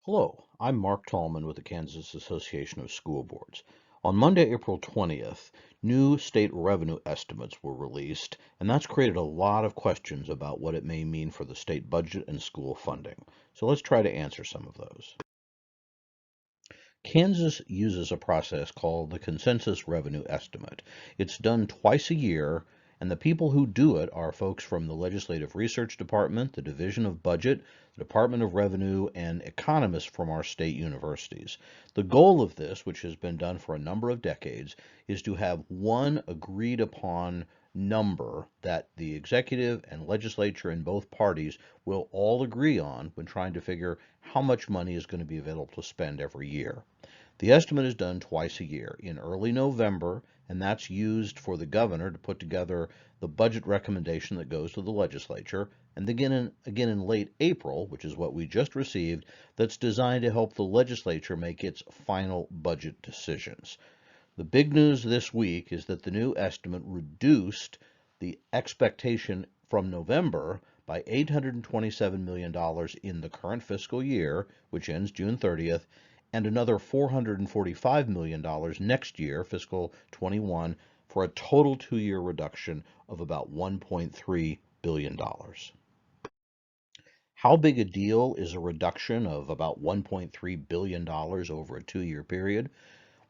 Hello, I'm Mark Tallman with the Kansas Association of School Boards. On Monday, April 20th, new state revenue estimates were released, and that's created a lot of questions about what it may mean for the state budget and school funding. So let's try to answer some of those. Kansas uses a process called the consensus revenue estimate. It's done twice a year, and the people who do it are folks from the Legislative Research Department, the Division of Budget, the Department of Revenue, and economists from our state universities. The goal of this, which has been done for a number of decades, is to have one agreed upon number that the executive and legislature in both parties will all agree on when trying to figure how much money is going to be available to spend every year. The estimate is done twice a year in early November, and that's used for the governor to put together the budget recommendation that goes to the legislature, and again in late April, which is what we just received, that's designed to help the legislature make its final budget decisions. The big news this week is that the new estimate reduced the expectation from November by $827 million in the current fiscal year, which ends June 30th, and another $445 million next year, fiscal 21, for a total two-year reduction of about $1.3 billion. How big a deal is a reduction of about $1.3 billion over a two-year period?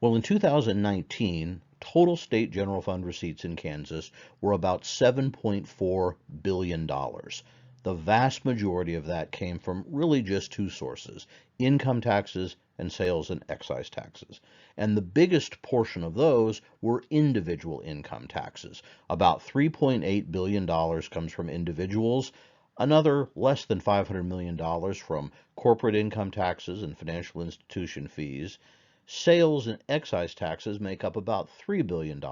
Well, in 2019, total state general fund receipts in Kansas were about $7.4 billion. The vast majority of that came from really just two sources, income taxes and sales and excise taxes. And the biggest portion of those were individual income taxes. About $3.8 billion comes from individuals, another less than $500 million from corporate income taxes and financial institution fees. Sales and excise taxes make up about $3 billion.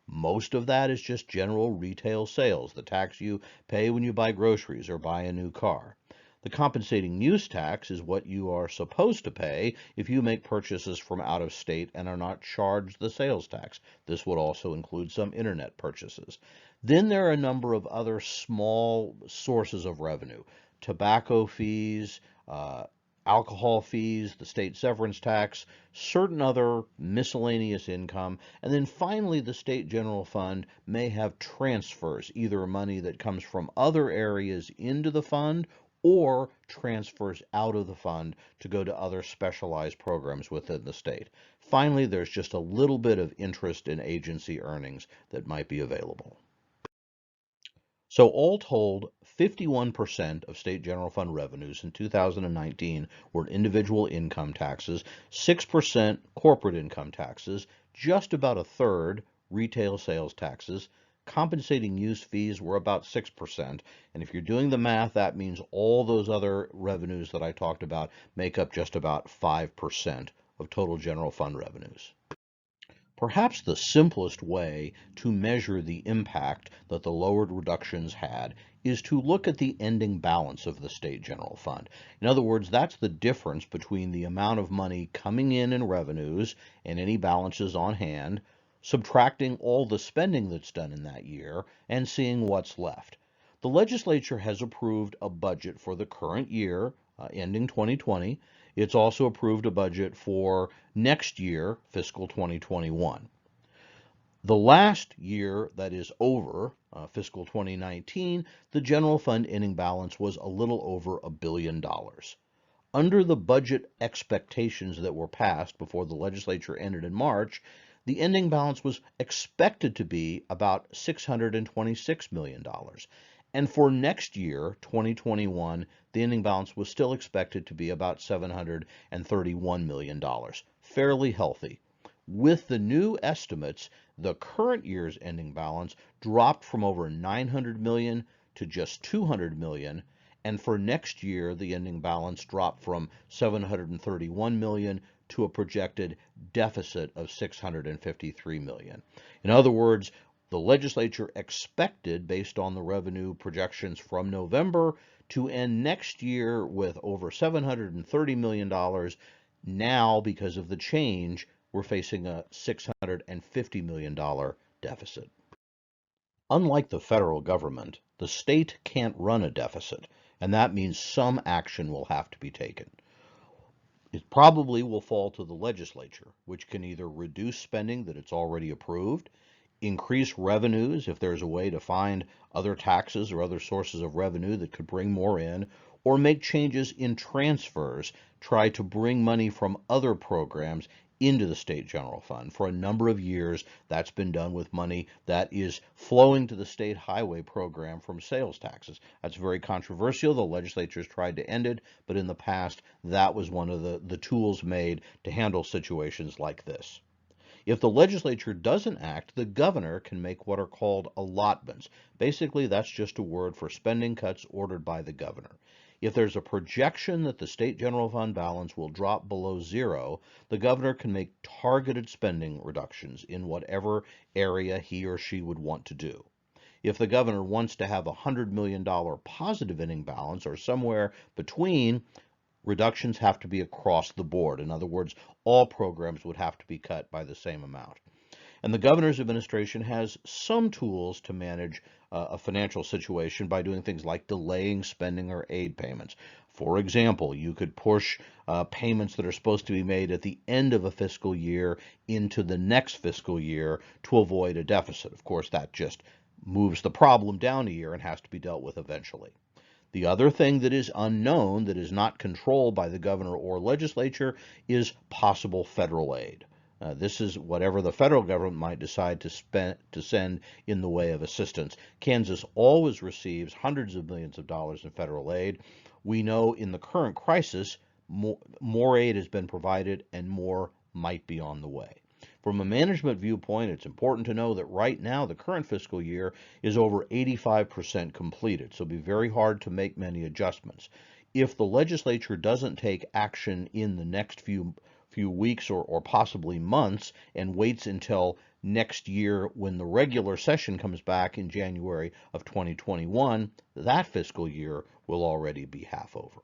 Most of that is just general retail sales, the tax you pay when you buy groceries or buy a new car. The compensating use tax is what you are supposed to pay if you make purchases from out of state and are not charged the sales tax. This would also include some internet purchases. Then there are a number of other small sources of revenue, tobacco fees, alcohol fees, the state severance tax, certain other miscellaneous income, and then finally the state general fund may have transfers, either money that comes from other areas into the fund or transfers out of the fund to go to other specialized programs within the state. Finally, there's just a little bit of interest in agency earnings that might be available. So all told, 51% of state general fund revenues in 2019 were individual income taxes, 6% corporate income taxes, just about a third retail sales taxes, compensating use fees were about 6%, and if you're doing the math, that means all those other revenues that I talked about make up just about 5% of total general fund revenues. Perhaps the simplest way to measure the impact that the lowered reductions had is to look at the ending balance of the state general fund. In other words, that's the difference between the amount of money coming in revenues and any balances on hand, subtracting all the spending that's done in that year, and seeing what's left. The legislature has approved a budget for the current year, ending 2020. It's also approved a budget for next year, fiscal 2021. The last year that is over, fiscal 2019, the general fund ending balance was a little over $1 billion. Under the budget expectations that were passed before the legislature ended in March, the ending balance was expected to be about $626 million. And for next year, 2021, the ending balance was still expected to be about $731 million. Fairly healthy. With the new estimates, the current year's ending balance dropped from over $900 million to just $200 million, and for next year, the ending balance dropped from $731 million to a projected deficit of $653 million. In other words, the legislature expected, based on the revenue projections from November, to end next year with over $730 million. Now, because of the change, we're facing a $650 million deficit. Unlike the federal government, the state can't run a deficit, and that means some action will have to be taken. It probably will fall to the legislature, which can either reduce spending that it's already approved, increase revenues if there's a way to find other taxes or other sources of revenue that could bring more in, or make changes in transfers, try to bring money from other programs into the state general fund. For a number of years, that's been done with money that is flowing to the state highway program from sales taxes. That's very controversial. The legislature's tried to end it, but in the past, that was one of the tools made to handle situations like this. If the legislature doesn't act, the governor can make what are called allotments. Basically, that's just a word for spending cuts ordered by the governor. If there's a projection that the state general fund balance will drop below zero, the governor can make targeted spending reductions in whatever area he or she would want to do. If the governor wants to have a $100 million positive ending balance or somewhere between, reductions have to be across the board. In other words, all programs would have to be cut by the same amount. And the governor's administration has some tools to manage a financial situation by doing things like delaying spending or aid payments. For example, you could push payments that are supposed to be made at the end of a fiscal year into the next fiscal year to avoid a deficit. Of course, that just moves the problem down a year and has to be dealt with eventually. The other thing that is unknown, that is not controlled by the governor or legislature, is possible federal aid. This is whatever the federal government might decide to send in the way of assistance. Kansas always receives hundreds of millions of dollars in federal aid. We know in the current crisis, more aid has been provided and more might be on the way. From a management viewpoint, it's important to know that right now, the current fiscal year is over 85% completed, so it'll be very hard to make many adjustments. If the legislature doesn't take action in the next few weeks or possibly months and waits until next year when the regular session comes back in January of 2021, that fiscal year will already be half over.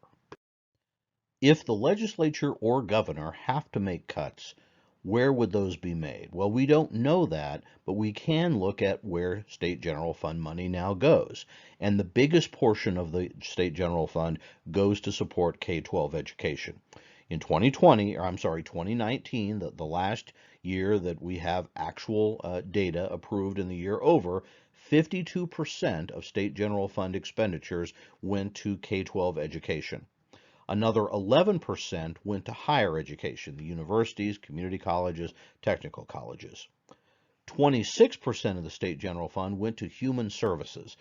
If the legislature or governor have to make cuts, where would those be made? Well, we don't know that, but we can look at where state general fund money now goes. And the biggest portion of the state general fund goes to support K-12 education. In 2019, the last year that we have actual data approved in the year over, 52% of state general fund expenditures went to K-12 education. Another 11% went to higher education, the universities, community colleges, technical colleges. 26% of the state general fund went to human services.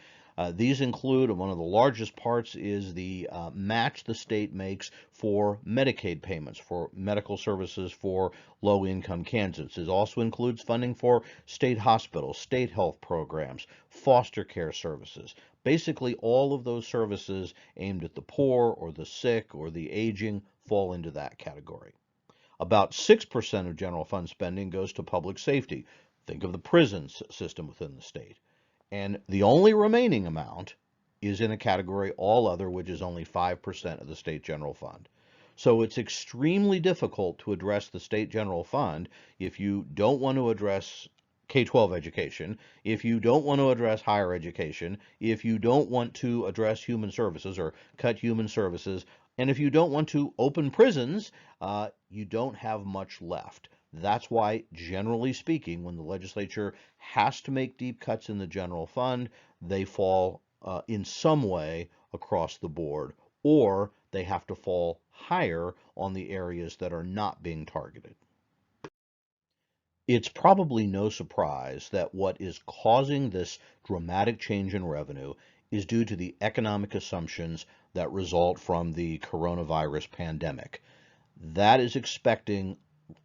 These include, one of the largest parts is the match the state makes for Medicaid payments, for medical services for low-income Kansans. It also includes funding for state hospitals, state health programs, foster care services. Basically, all of those services aimed at the poor or the sick or the aging fall into that category. About 6% of general fund spending goes to public safety. Think of the prison system within the state. And the only remaining amount is in a category all other, which is only 5% of the state general fund. So it's extremely difficult to address the state general fund if you don't want to address K-12 education, if you don't want to address higher education, if you don't want to address human services or cut human services, and if you don't want to open prisons, you don't have much left. That's why, generally speaking, when the legislature has to make deep cuts in the general fund, they fall in some way across the board, or they have to fall higher on the areas that are not being targeted. It's probably no surprise that what is causing this dramatic change in revenue is due to the economic assumptions that result from the coronavirus pandemic. That is expecting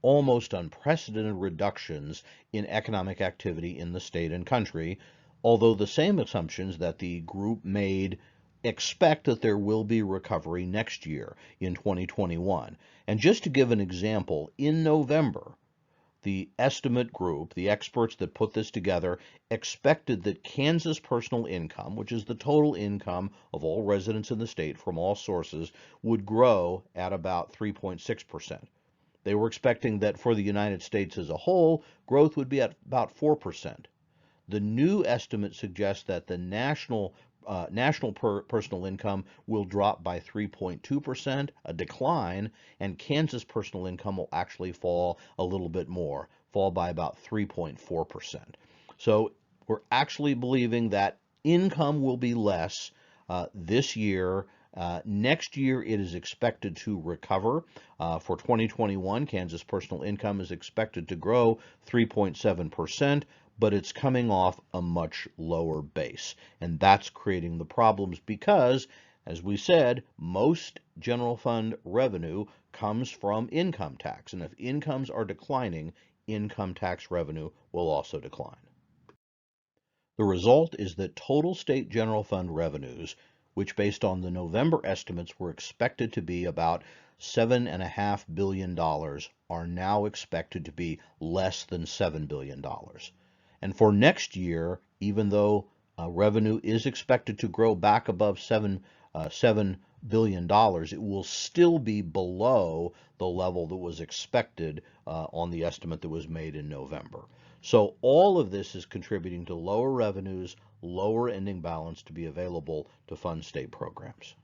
almost unprecedented reductions in economic activity in the state and country, although the same assumptions that the group made expect that there will be recovery next year in 2021. And just to give an example, in November, the estimate group, the experts that put this together, expected that Kansas personal income, which is the total income of all residents in the state from all sources, would grow at about 3.6%. They were expecting that for the United States as a whole, growth would be at about 4%. The new estimate suggests that the national national personal income will drop by 3.2%, a decline, and Kansas personal income will actually fall a little bit more, fall by about 3.4%. So we're actually believing that income will be less this year. Next year, it is expected to recover. For 2021, Kansas personal income is expected to grow 3.7%, but it's coming off a much lower base. And that's creating the problems because, as we said, most general fund revenue comes from income tax. And if incomes are declining, income tax revenue will also decline. The result is that total state general fund revenues, which based on the November estimates were expected to be about $7.5 billion, are now expected to be less than $7 billion. And for next year, even though revenue is expected to grow back above $7 billion, it will still be below the level that was expected on the estimate that was made in November. So all of this is contributing to lower revenues, lower ending balance to be available to fund state programs.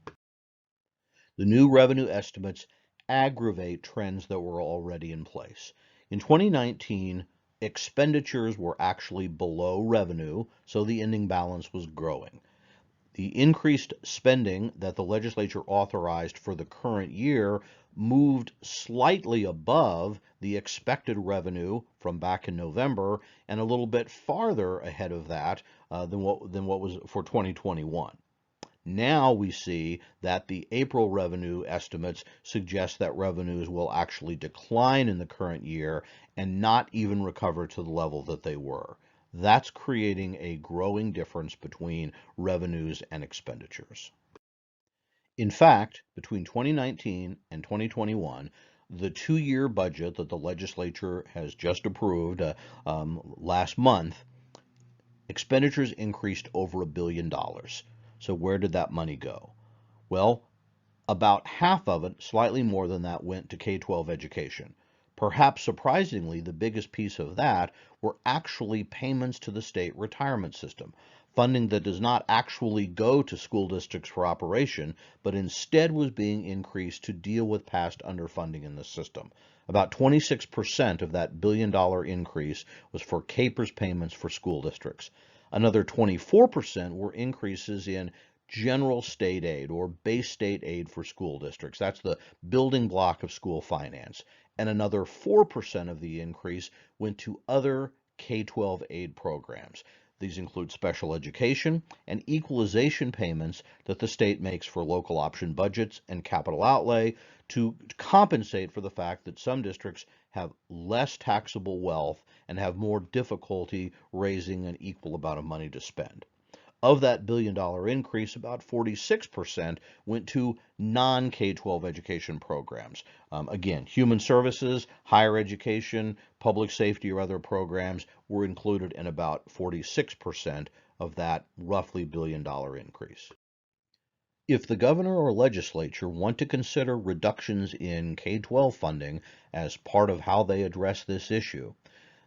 The new revenue estimates aggravate trends that were already in place. In 2019, expenditures were actually below revenue, so the ending balance was growing. The increased spending that the legislature authorized for the current year moved slightly above the expected revenue from back in November and a little bit farther ahead of that than what was for 2021. Now we see that the April revenue estimates suggest that revenues will actually decline in the current year and not even recover to the level that they were. That's creating a growing difference between revenues and expenditures. In fact, between 2019 and 2021, the two-year budget that the legislature has just approved last month, expenditures increased over $1 billion. So where did that money go? Well, about half of it, slightly more than that, went to K-12 education. Perhaps surprisingly, the biggest piece of that were actually payments to the state retirement system, funding that does not actually go to school districts for operation, but instead was being increased to deal with past underfunding in the system. About 26% of that $1 billion increase was for KPERS payments for school districts. Another 24% were increases in general state aid or base state aid for school districts. That's the building block of school finance. And another 4% of the increase went to other K-12 aid programs. These include special education and equalization payments that the state makes for local option budgets and capital outlay to compensate for the fact that some districts have less taxable wealth and have more difficulty raising an equal amount of money to spend. Of that $1 billion increase, about 46% went to non-K-12 education programs. Again, human services, higher education, public safety, or other programs were included in about 46% of that roughly $1 billion increase. If the governor or legislature want to consider reductions in K-12 funding as part of how they address this issue,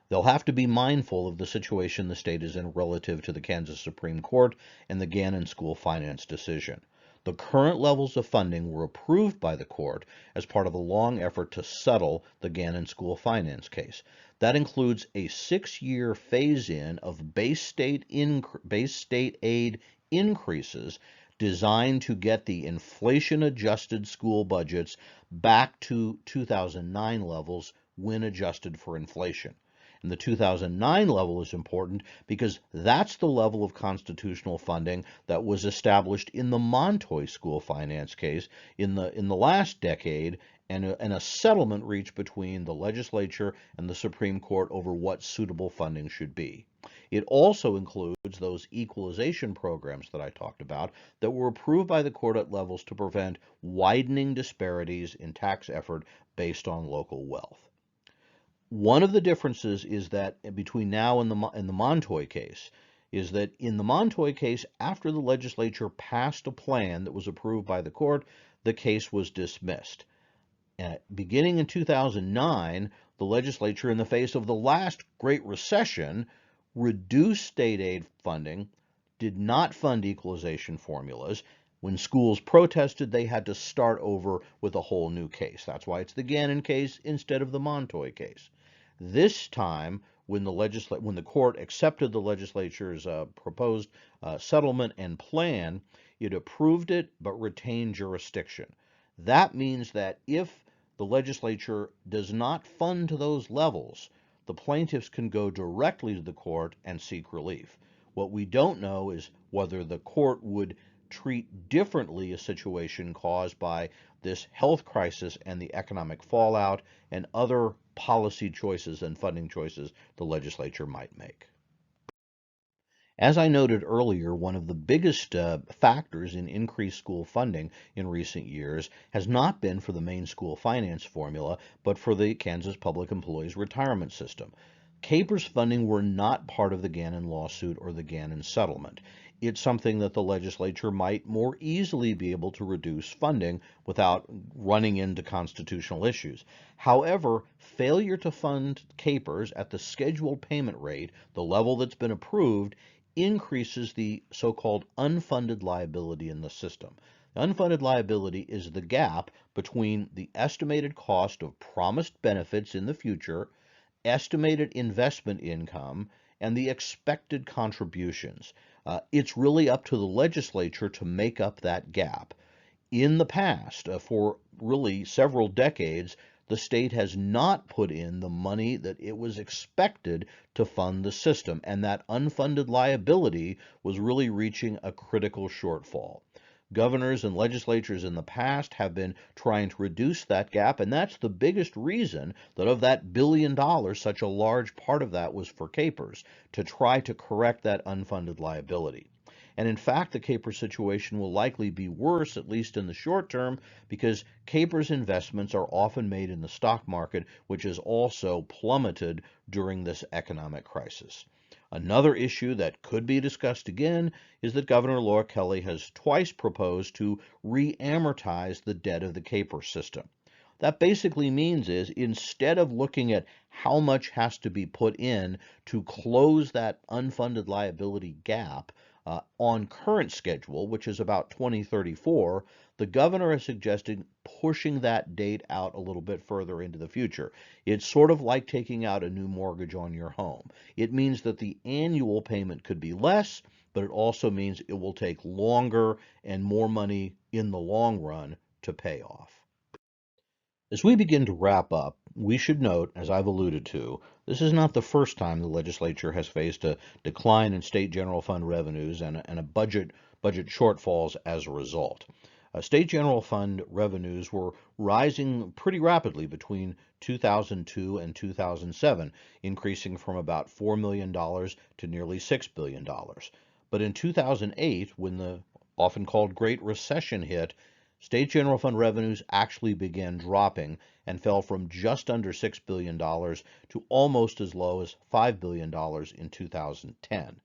they'll have to be mindful of the situation the state is in relative to the Kansas Supreme Court and the Gannon school finance decision. The current levels of funding were approved by the court as part of a long effort to settle the Gannon school finance case. That includes a 6-year phase-in of base state aid increases designed to get the inflation-adjusted school budgets back to 2009 levels when adjusted for inflation. And the 2009 level is important because that's the level of constitutional funding that was established in the Montoy school finance case in the last decade, and a settlement reached between the legislature and the Supreme Court over what suitable funding should be. It also includes those equalization programs that I talked about that were approved by the court at levels to prevent widening disparities in tax effort based on local wealth. One of the differences is that between now and the Montoy case is that in the Montoy case, after the legislature passed a plan that was approved by the court, the case was dismissed. Beginning in 2009, the legislature, in the face of the last Great Recession, reduced state aid funding, did not fund equalization formulas. When schools protested, they had to start over with a whole new case. That's why it's the Gannon case instead of the Montoy case. This time, when the court accepted the legislature's proposed settlement and plan, it approved it but retained jurisdiction. That means that if the legislature does not fund to those levels, the plaintiffs can go directly to the court and seek relief. What we don't know is whether the court would treat differently a situation caused by this health crisis and the economic fallout and other policy choices and funding choices the legislature might make. As I noted earlier, one of the biggest factors in increased school funding in recent years has not been for the main school finance formula, but for the Kansas Public Employees Retirement System. KPERS funding were not part of the Gannon lawsuit or the Gannon settlement. It's something that the legislature might more easily be able to reduce funding without running into constitutional issues. However, failure to fund KPERS at the scheduled payment rate, the level that's been approved, increases the so-called unfunded liability in the system. The unfunded liability is the gap between the estimated cost of promised benefits in the future, estimated investment income, and the expected contributions. It's really up to the legislature to make up that gap. In the past, for really several decades, the state has not put in the money that it was expected to fund the system, and that unfunded liability was really reaching a critical shortfall. Governors and legislatures in the past have been trying to reduce that gap, and that's the biggest reason that of that $1 billion, such a large part of that was for KPERS, to try to correct that unfunded liability. And in fact, the KPERS situation will likely be worse, at least in the short term, because KPERS investments are often made in the stock market, which has also plummeted during this economic crisis. Another issue that could be discussed again is that Governor Laura Kelly has twice proposed to re-amortize the debt of the KPERS system. That basically means is instead of looking at how much has to be put in to close that unfunded liability gap on current schedule, which is about 2034, the governor has suggested pushing that date out a little bit further into the future. It's sort of like taking out a new mortgage on your home. It means that the annual payment could be less, but it also means it will take longer and more money in the long run to pay off. As we begin to wrap up, we should note, as I've alluded to, this is not the first time the legislature has faced a decline in state general fund revenues and a budget shortfalls as a result. State general fund revenues were rising pretty rapidly between 2002 and 2007, increasing from about $4 million to nearly $6 billion. But in 2008, when the often called Great Recession hit, state general fund revenues actually began dropping and fell from just under $6 billion to almost as low as $5 billion in 2010.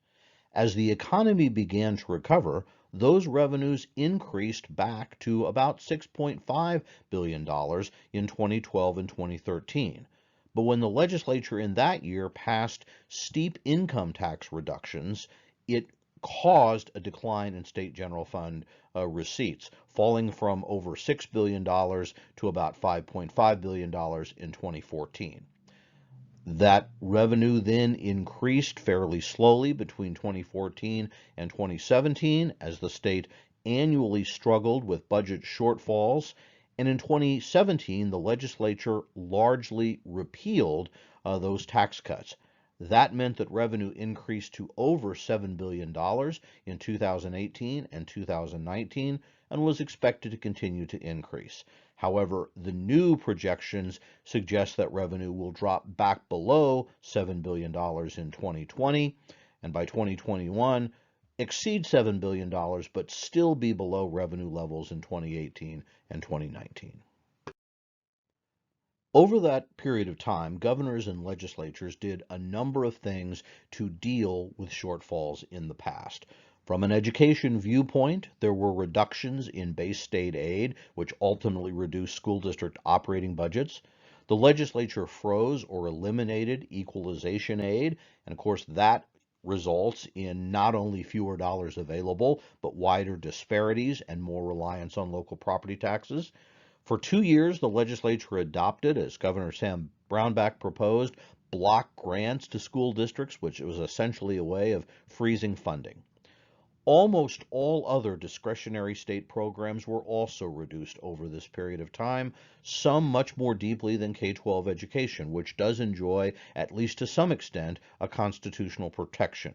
As the economy began to recover, those revenues increased back to about $6.5 billion in 2012 and 2013. But when the legislature in that year passed steep income tax reductions, it caused a decline in state general fund receipts, falling from over $6 billion to about $5.5 billion in 2014. That revenue then increased fairly slowly between 2014 and 2017 as the state annually struggled with budget shortfalls. And in 2017, the legislature largely repealed those tax cuts. That meant that revenue increased to over $7 billion in 2018 and 2019 and was expected to continue to increase. However, the new projections suggest that revenue will drop back below $7 billion in 2020 and by 2021 exceed $7 billion but still be below revenue levels in 2018 and 2019. Over that period of time, governors and legislatures did a number of things to deal with shortfalls in the past. From an education viewpoint, there were reductions in base state aid, which ultimately reduced school district operating budgets. The legislature froze or eliminated equalization aid, and of course that results in not only fewer dollars available, but wider disparities and more reliance on local property taxes. For 2 years, the legislature adopted, as Governor Sam Brownback proposed, block grants to school districts, which was essentially a way of freezing funding. Almost all other discretionary state programs were also reduced over this period of time, some much more deeply than K-12 education, which does enjoy, at least to some extent, a constitutional protection.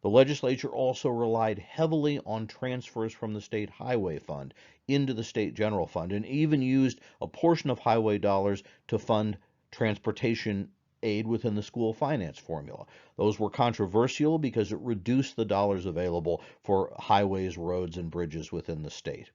The legislature also relied heavily on transfers from the state highway fund into the state general fund and even used a portion of highway dollars to fund transportation aid within the school finance formula. Those were controversial because it reduced the dollars available for highways, roads, and bridges within the state.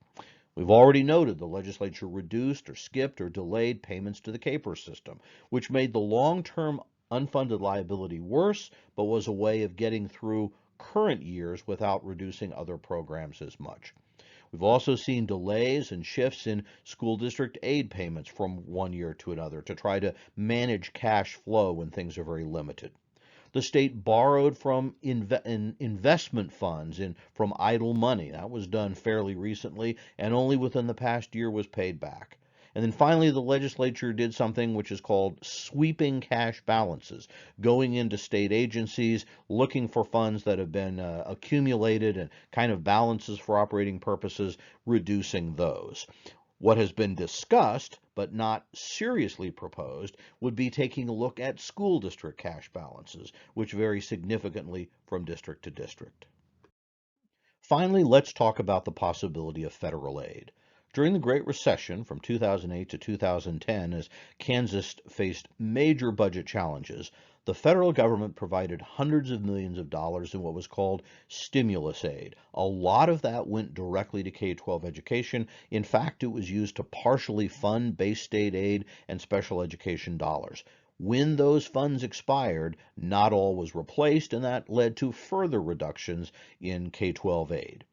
We've already noted the legislature reduced or skipped or delayed payments to the KPERS system, which made the long-term unfunded liability worse, but was a way of getting through current years without reducing other programs as much. We've also seen delays and shifts in school district aid payments from one year to another to try to manage cash flow when things are very limited. The state borrowed from investment funds from idle money. That was done fairly recently and only within the past year was paid back. And then finally, the legislature did something which is called sweeping cash balances, going into state agencies, looking for funds that have been accumulated and kind of balances for operating purposes, reducing those. What has been discussed, but not seriously proposed, would be taking a look at school district cash balances, which vary significantly from district to district. Finally, let's talk about the possibility of federal aid. During the Great Recession from 2008 to 2010, as Kansas faced major budget challenges, the federal government provided hundreds of millions of dollars in what was called stimulus aid. A lot of that went directly to K-12 education. In fact, it was used to partially fund base state aid and special education dollars. When those funds expired, not all was replaced, and that led to further reductions in K-12 aid.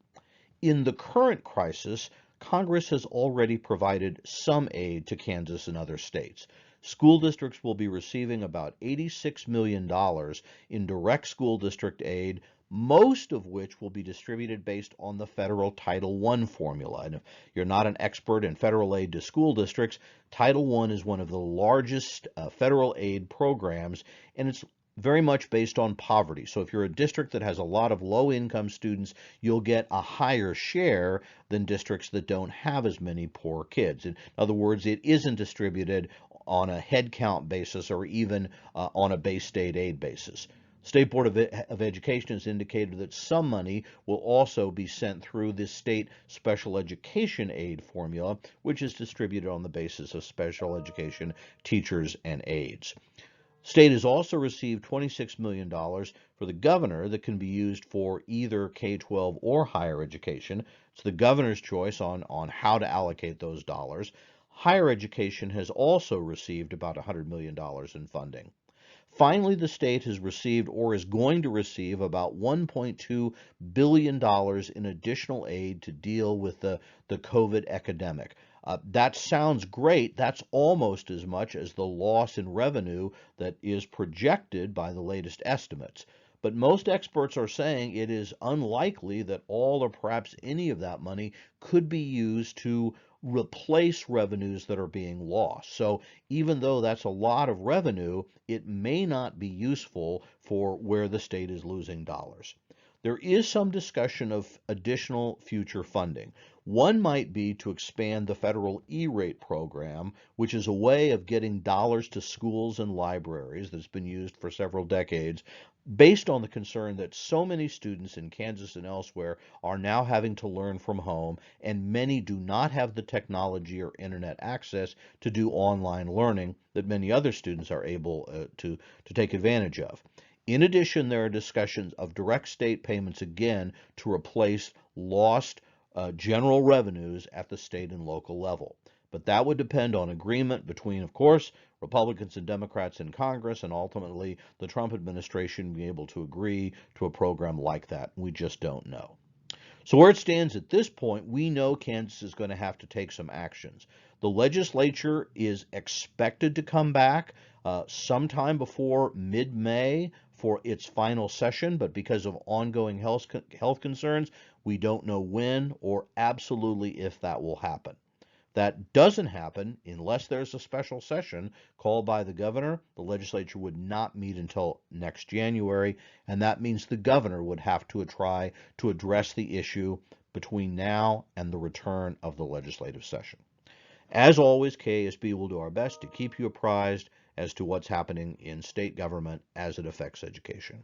In the current crisis, Congress has already provided some aid to Kansas and other states. School districts will be receiving about $86 million in direct school district aid, most of which will be distributed based on the federal Title I formula. And if you're not an expert in federal aid to school districts, Title I is one of the largest federal aid programs, and it's very much based on poverty. So if you're a district that has a lot of low-income students, you'll get a higher share than districts that don't have as many poor kids. In other words, it isn't distributed on a head count basis or even on a base state aid basis. State Board of Education has indicated that some money will also be sent through the state special education aid formula, which is distributed on the basis of special education teachers and aides. State has also received $26 million for the governor that can be used for either K-12 or higher education. It's the governor's choice on how to allocate those dollars. Higher education has also received about $100 million in funding. Finally, the state has received or is going to receive about $1.2 billion in additional aid to deal with the COVID epidemic. That sounds great. That's almost as much as the loss in revenue that is projected by the latest estimates. But most experts are saying it is unlikely that all or perhaps any of that money could be used to replace revenues that are being lost. So even though that's a lot of revenue, it may not be useful for where the state is losing dollars. There is some discussion of additional future funding. One might be to expand the federal E-rate program, which is a way of getting dollars to schools and libraries that's been used for several decades, based on the concern that so many students in Kansas and elsewhere are now having to learn from home, and many do not have the technology or internet access to do online learning that many other students are able to take advantage of. In addition, there are discussions of direct state payments again to replace lost general revenues at the state and local level. But that would depend on agreement between, of course, Republicans and Democrats in Congress, and ultimately the Trump administration being able to agree to a program like that. We just don't know. So where it stands at this point, we know Kansas is going to have to take some actions. The legislature is expected to come back sometime before mid-May for its final session, but because of ongoing health concerns, we don't know when or absolutely if that will happen. That doesn't happen unless there's a special session called by the governor. The legislature would not meet until next January, and that means the governor would have to try to address the issue between now and the return of the legislative session. As always, KASB will do our best to keep you apprised as to what's happening in state government as it affects education.